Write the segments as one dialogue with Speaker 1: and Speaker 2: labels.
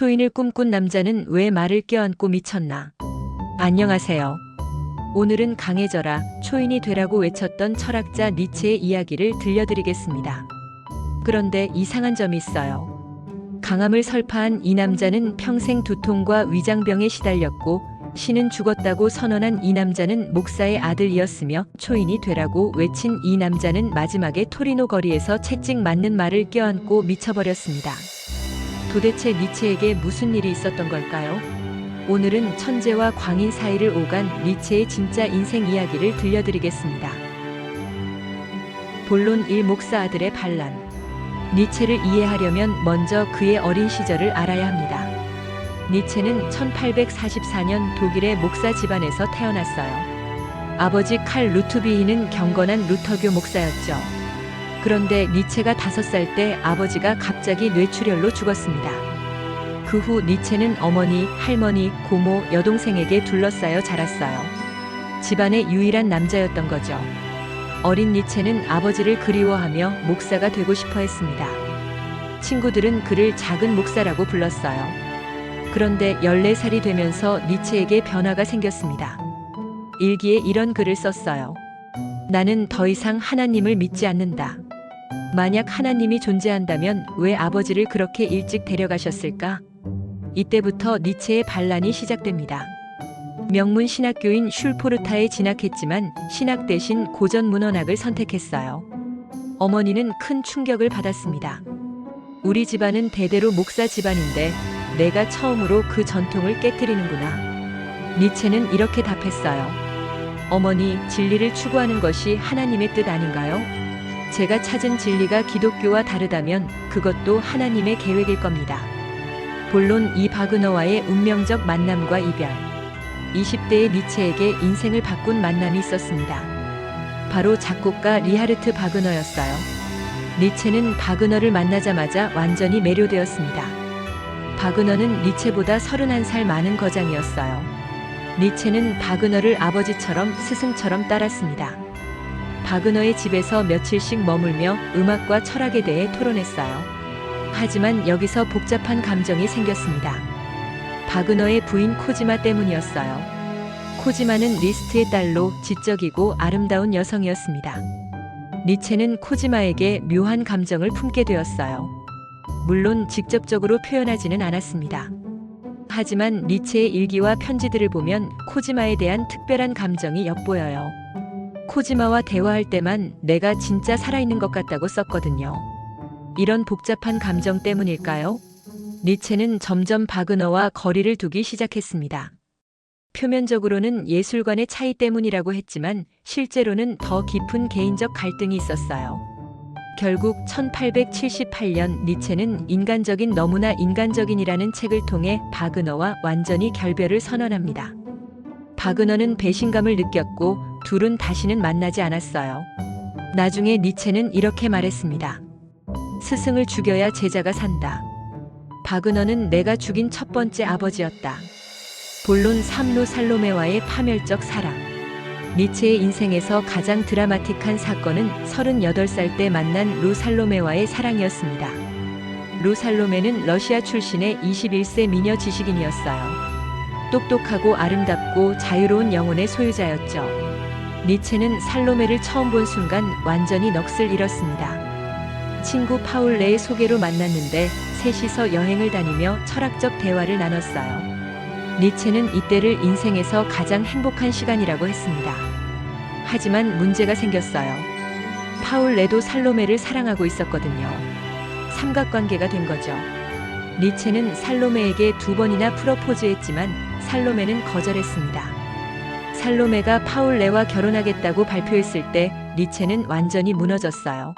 Speaker 1: 초인을 꿈꾼 남자는 왜 말을 껴안고 미쳤나? 안녕하세요. 오늘은 강해져라, 초인이 되라고 외쳤던 철학자 니체의 이야기를 들려드리겠습니다. 그런데 이상한 점이 있어요. 강함을 설파한 이 남자는 평생 두통과 위장병에 시달렸고 신은 죽었다고 선언한 이 남자는 목사의 아들이었으며 초인이 되라고 외친 이 남자는 마지막에 토리노 거리에서 채찍 맞는 말을 껴안고 미쳐버렸습니다. 도대체 니체에게 무슨 일이 있었던 걸까요? 오늘은 천재와 광인 사이를 오간 니체의 진짜 인생 이야기를 들려드리겠습니다. 본론 1. 목사 아들의 반란. 니체를 이해하려면 먼저 그의 어린 시절을 알아야 합니다. 니체는 1844년 독일의 목사 집안에서 태어났어요. 아버지 칼 루트비히는 경건한 루터교 목사였죠. 그런데 니체가 5살 때 아버지가 갑자기 뇌출혈로 죽었습니다. 그 후 니체는 어머니, 할머니, 고모, 여동생에게 둘러싸여 자랐어요. 집안의 유일한 남자였던 거죠. 어린 니체는 아버지를 그리워하며 목사가 되고 싶어 했습니다. 친구들은 그를 작은 목사라고 불렀어요. 그런데 14살이 되면서 니체에게 변화가 생겼습니다. 일기에 이런 글을 썼어요. 나는 더 이상 하나님을 믿지 않는다. 만약 하나님이 존재한다면 왜 아버지를 그렇게 일찍 데려가셨을까? 이때부터 니체의 반란이 시작됩니다. 명문 신학교인 슐포르타에 진학했지만 신학 대신 고전 문헌학을 선택했어요. 어머니는 큰 충격을 받았습니다. 우리 집안은 대대로 목사 집안인데 내가 처음으로 그 전통을 깨뜨리는구나. 니체는 이렇게 답했어요. 어머니, 진리를 추구하는 것이 하나님의 뜻 아닌가요? 제가 찾은 진리가 기독교와 다르다면 그것도 하나님의 계획일 겁니다. 본론 2. 바그너와의 운명적 만남과 이별. 20대의 니체에게 인생을 바꾼 만남이 있었습니다. 바로 작곡가 리하르트 바그너였어요. 니체는 바그너를 만나자마자 완전히 매료되었습니다. 바그너는 니체보다 31살 많은 거장이었어요. 니체는 바그너를 아버지처럼 스승처럼 따랐습니다. 바그너의 집에서 며칠씩 머물며 음악과 철학에 대해 토론했어요. 하지만 여기서 복잡한 감정이 생겼습니다. 바그너의 부인 코지마 때문이었어요. 코지마는 리스트의 딸로 지적이고 아름다운 여성이었습니다. 니체는 코지마에게 묘한 감정을 품게 되었어요. 물론 직접적으로 표현하지는 않았습니다. 하지만 니체의 일기와 편지들을 보면 코지마에 대한 특별한 감정이 엿보여요. 코지마와 대화할 때만 내가 진짜 살아있는 것 같다고 썼거든요. 이런 복잡한 감정 때문일까요? 니체는 점점 바그너와 거리를 두기 시작했습니다. 표면적으로는 예술관의 차이 때문이라고 했지만 실제로는 더 깊은 개인적 갈등이 있었어요. 결국 1878년 니체는 인간적인 너무나 인간적인이라는 책을 통해 바그너와 완전히 결별을 선언합니다. 바그너는 배신감을 느꼈고 둘은 다시는 만나지 않았어요. 나중에 니체는 이렇게 말했습니다. 스승을 죽여야 제자가 산다. 바그너는 내가 죽인 첫 번째 아버지였다. 본론 3. 루 살로메와의 파멸적 사랑. 니체의 인생에서 가장 드라마틱한 사건은 38살 때 만난 루 살로메와의 사랑이었습니다. 루 살로메는 러시아 출신의 21세 미녀 지식인이었어요. 똑똑하고 아름답고 자유로운 영혼의 소유자였죠. 니체는 살로메를 처음 본 순간 완전히 넋을 잃었습니다. 친구 파울레의 소개로 만났는데 셋이서 여행을 다니며 철학적 대화를 나눴어요. 니체는 이때를 인생에서 가장 행복한 시간이라고 했습니다. 하지만 문제가 생겼어요. 파울레도 살로메를 사랑하고 있었거든요. 삼각관계가 된 거죠. 니체는 살로메에게 2번이나 프로포즈했지만 살로메는 거절했습니다. 살로메가 파울레와 결혼하겠다고 발표했을 때 니체는 완전히 무너졌어요.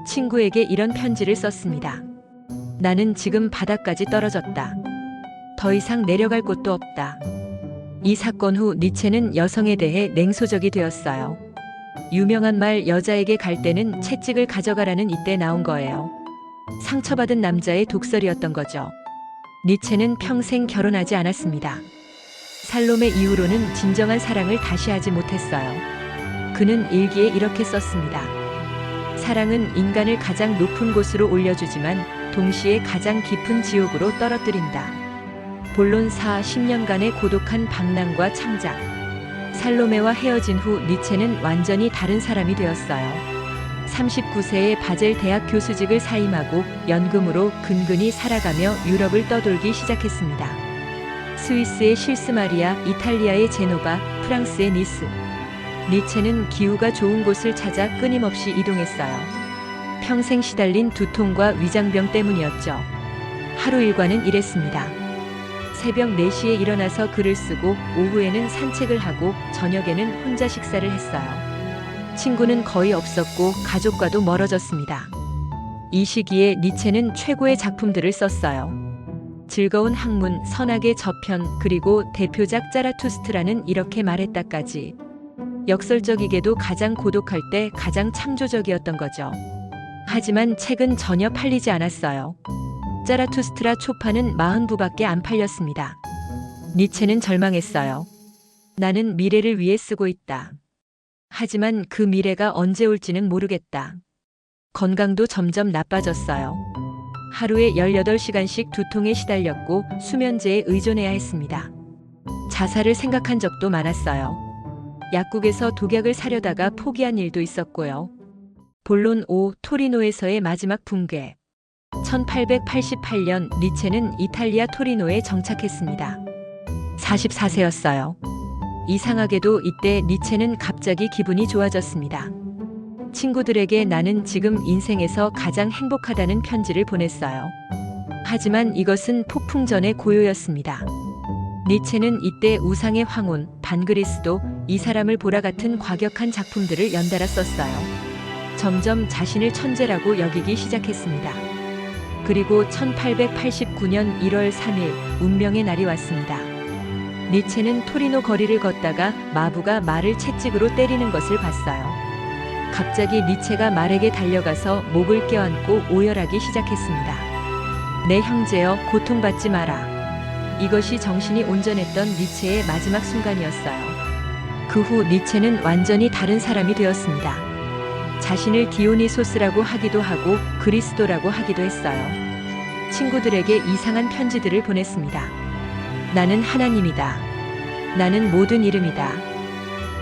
Speaker 1: 친구에게 이런 편지를 썼습니다. 나는 지금 바닥까지 떨어졌다. 더 이상 내려갈 곳도 없다. 이 사건 후 니체는 여성에 대해 냉소적이 되었어요. 유명한 말 여자에게 갈 때는 채찍을 가져가라는 이때 나온 거예요. 상처받은 남자의 독설이었던 거죠. 니체는 평생 결혼하지 않았습니다. 살로메 이후로는 진정한 사랑을 다시 하지 못했어요. 그는 일기에 이렇게 썼습니다. 사랑은 인간을 가장 높은 곳으로 올려주지만 동시에 가장 깊은 지옥으로 떨어뜨린다. 본론 10년간의 고독한 방랑과 창작. 살로메와 헤어진 후 니체는 완전히 다른 사람이 되었어요. 39세에 바젤 대학 교수직을 사임하고 연금으로 근근히 살아가며 유럽을 떠돌기 시작했습니다. 스위스의 실스마리아, 이탈리아의 제노바, 프랑스의 니스. 니체는 기후가 좋은 곳을 찾아 끊임없이 이동했어요. 평생 시달린 두통과 위장병 때문이었죠. 하루 일과는 이랬습니다. 새벽 4시에 일어나서 글을 쓰고 오후에는 산책을 하고 저녁에는 혼자 식사를 했어요. 친구는 거의 없었고 가족과도 멀어졌습니다. 이 시기에 니체는 최고의 작품들을 썼어요. 즐거운 학문, 선악의 저편, 그리고 대표작 짜라투스트라는 이렇게 말했다까지. 역설적이게도 가장 고독할 때 가장 창조적이었던 거죠. 하지만 책은 전혀 팔리지 않았어요. 짜라투스트라 초판은 40부밖에 안 팔렸습니다. 니체는 절망했어요. 나는 미래를 위해 쓰고 있다. 하지만 그 미래가 언제 올지는 모르겠다. 건강도 점점 나빠졌어요. 하루에 18시간씩 두통에 시달렸고 수면제에 의존해야 했습니다. 자살을 생각한 적도 많았어요. 약국에서 독약을 사려다가 포기한 일도 있었고요. 본론 5. 토리노에서의 마지막 붕괴. 1888년 니체는 이탈리아 토리노에 정착했습니다. 44세였어요. 이상하게도 이때 니체는 갑자기 기분이 좋아졌습니다. 친구들에게 나는 지금 인생에서 가장 행복하다는 편지를 보냈어요. 하지만 이것은 폭풍 전의 고요였습니다. 니체는 이때 우상의 황혼, 반그리스도, 이 사람을 보라 같은 과격한 작품들을 연달아 썼어요. 점점 자신을 천재라고 여기기 시작했습니다. 그리고 1889년 1월 3일 운명의 날이 왔습니다. 니체는 토리노 거리를 걷다가 마부가 말을 채찍으로 때리는 것을 봤어요. 갑자기 니체가 말에게 달려가서 목을 껴안고 오열하기 시작했습니다. 내 형제여, 고통받지 마라. 이것이 정신이 온전했던 니체의 마지막 순간이었어요. 그 후 니체는 완전히 다른 사람이 되었습니다. 자신을 디오니소스라고 하기도 하고 그리스도라고 하기도 했어요. 친구들에게 이상한 편지들을 보냈습니다. 나는 하나님이다. 나는 모든 이름이다.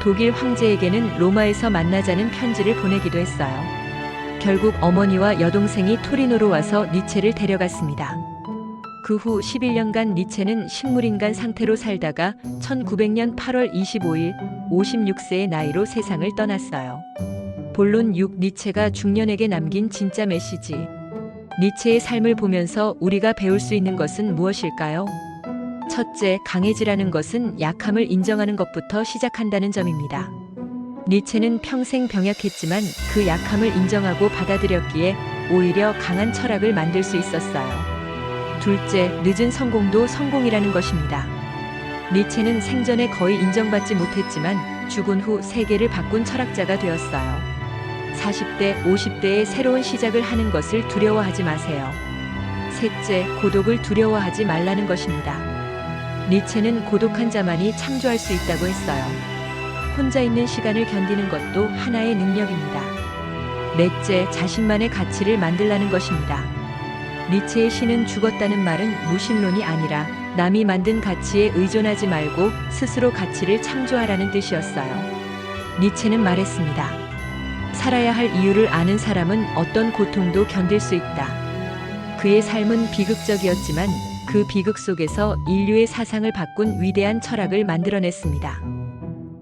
Speaker 1: 독일 황제에게는 로마에서 만나자는 편지를 보내기도 했어요. 결국 어머니와 여동생이 토리노로 와서 니체를 데려갔습니다. 그 후 11년간 니체는 식물인간 상태로 살다가 1900년 8월 25일 56세의 나이로 세상을 떠났어요. 본론 6. 니체가 중년에게 남긴 진짜 메시지. 니체의 삶을 보면서 우리가 배울 수 있는 것은 무엇일까요? 첫째, 강해지라는 것은 약함을 인정하는 것부터 시작한다는 점입니다. 니체는 평생 병약했지만 그 약함을 인정하고 받아들였기에 오히려 강한 철학을 만들 수 있었어요. 둘째, 늦은 성공도 성공이라는 것입니다. 니체는 생전에 거의 인정받지 못했지만 죽은 후 세계를 바꾼 철학자가 되었어요. 40대, 50대의 새로운 시작을 하는 것을 두려워하지 마세요. 셋째, 고독을 두려워하지 말라는 것입니다. 니체는 고독한 자만이 창조할 수 있다고 했어요. 혼자 있는 시간을 견디는 것도 하나의 능력입니다. 넷째, 자신만의 가치를 만들라는 것입니다. 니체의 시는 죽었다는 말은 무신론이 아니라 남이 만든 가치에 의존하지 말고 스스로 가치를 창조하라는 뜻이었어요. 니체는 말했습니다. 살아야 할 이유를 아는 사람은 어떤 고통도 견딜 수 있다. 그의 삶은 비극적이었지만 그 비극 속에서 인류의 사상을 바꾼 위대한 철학을 만들어냈습니다.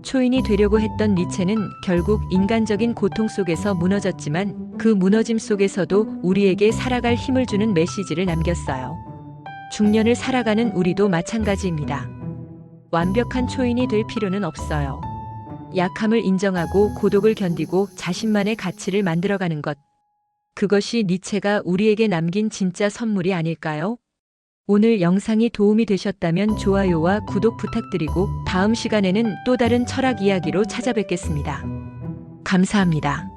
Speaker 1: 초인이 되려고 했던 니체는 결국 인간적인 고통 속에서 무너졌지만 그 무너짐 속에서도 우리에게 살아갈 힘을 주는 메시지를 남겼어요. 중년을 살아가는 우리도 마찬가지입니다. 완벽한 초인이 될 필요는 없어요. 약함을 인정하고 고독을 견디고 자신만의 가치를 만들어가는 것. 그것이 니체가 우리에게 남긴 진짜 선물이 아닐까요? 오늘 영상이 도움이 되셨다면 좋아요와 구독 부탁드리고 다음 시간에는 또 다른 철학 이야기로 찾아뵙겠습니다. 감사합니다.